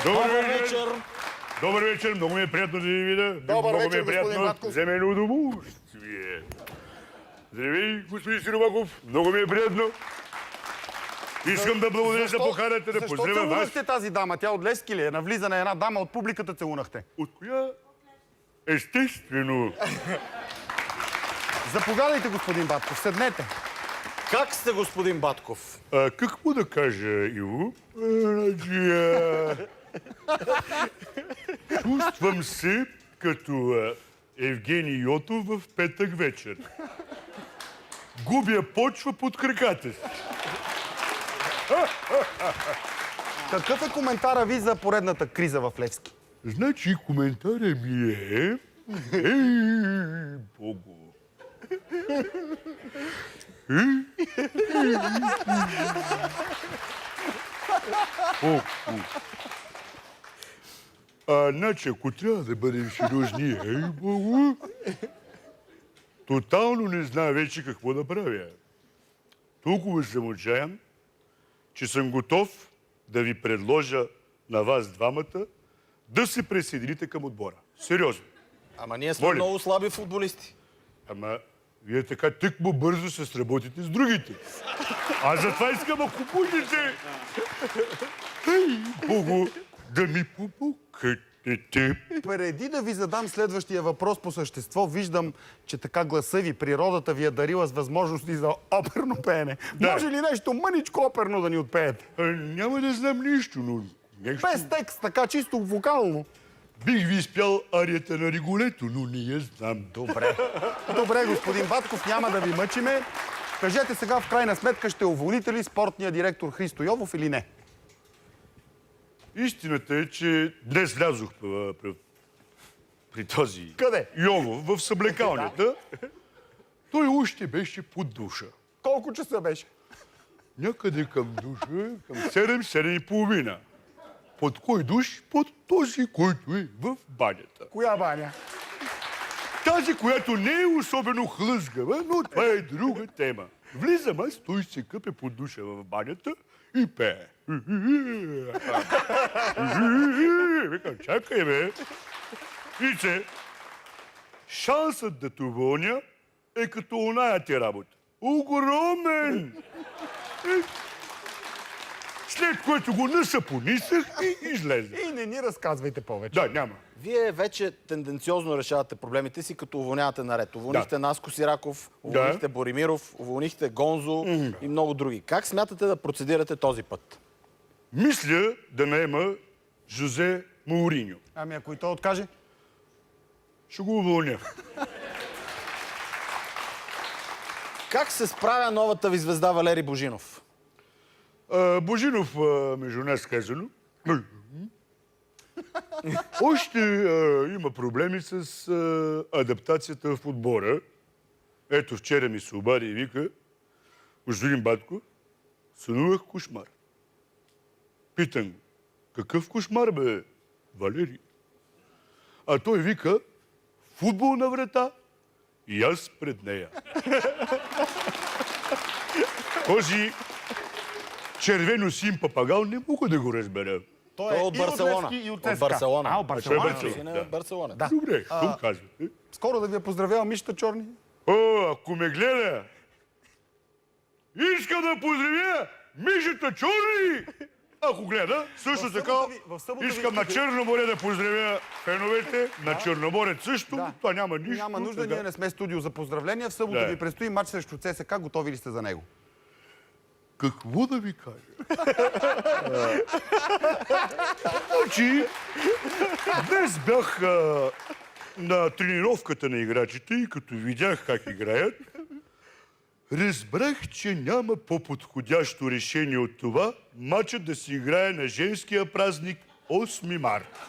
Добър вечер! Добър вечер, много ми е приятно да ви видя. Добър вечер, господин Батков. За мен удоволствие. Здравей, господин Сиромаков, много ми е приятно. Искам да благодаря за поканата, да поздравя Защо вас. целунахте тази дама? Тя от Левски ли е? На влизане една дама от публиката целунахте. От коя? Естествено. Заповядайте, господин Батков, седнете. Как сте, господин Батков? Какво да кажа, Иво? Чувствам се като Евгений Йотов в петък вечер. Губя почва под краката си. Какъв е коментара ви за поредната криза в Левски? Значи коментарът ми е... Ей, Богу! Значи, ако трябва да бъдем сериозни, ей, Богу! Тотално не знам вече какво да правя. Толкова съм отчаян, че съм готов да ви предложа на вас двамата да се присъедините към отбора. Сериозно. Ама ние сме много слаби футболисти. Ама вие така тъкмо бързо се сработите с другите. Аз затова искам, ако будете... Ей, Богу, да ми помогнете. Преди да ви задам следващия въпрос по същество, виждам, че така гласа ви, природата ви е дарила с възможности за оперно пеене. Да. Може ли нещо мъничко оперно да ни отпеете? Няма да знам нищо, но... Нещо... Без текст, така чисто вокално. Бих ви изпял арията на Риголето, но не я знам. Добре. Добре, господин Батков, няма да ви мъчиме. Кажете сега, в крайна сметка, ще уволните ли спортния директор Христо Йовов или не? Истината е, че днес влязох при този... Къде? Йовов в съблекалнята. Той още беше под душа. Колко часа беше? Някъде към душа, към 7 и половина. Под кой душ? Под този, който е в банята. Коя баня? Тази, която не е особено хлъзгава, но това е друга тема. Влизам аз, той се къпе под душа в банята и пее. Викам, чакай, бе. И че шансът да те уволня е като оная ти работа. Огромен! След което го насапонисах и излезе. И не ни разказвайте повече. Да, няма. Вие вече тенденциозно решавате проблемите си, като уволнявате наред. Уволнихте Наско Сираков, уволнихте Боримиров, уволнихте Гонзо и много други. Как смятате да процедирате този път? Мисля да наема Жозе Мауриньо. Ами ако и той откаже? Ще го уволня. Как се справя новата ви звезда Валери Божинов? Божинов, между нас казано, още има проблеми с адаптацията в отбора. Ето, вчера ми се обади и вика: господин Батко, сънувах кошмар. Питам го: какъв кошмар, бе, Валери? А той вика: футболна врата и аз пред нея. Този червено син папагал не мога да го разбера. Той е от Барселона. И от От Барселона. А, от Барселона. Да. Барселона. Да. Добре, какво казвате? Скоро да ви я поздравява Мишта Чорни. О, ако ме гледа, искам да поздравя Мишата Чорни! Ако гледа, също така, искам на Черно море да поздравя феновете, на Черноморец също. Това няма нищо. Няма нужда, ние не сме студио за поздравления. В събота ви предстои матч срещу ЦСКА. Готови ли сте за него? Какво да ви кажа? Значи, днес бях на тренировката на играчите и като видях как играят, разбрах, че няма по-подходящо решение от това матчът да се играе на женския празник 8 март.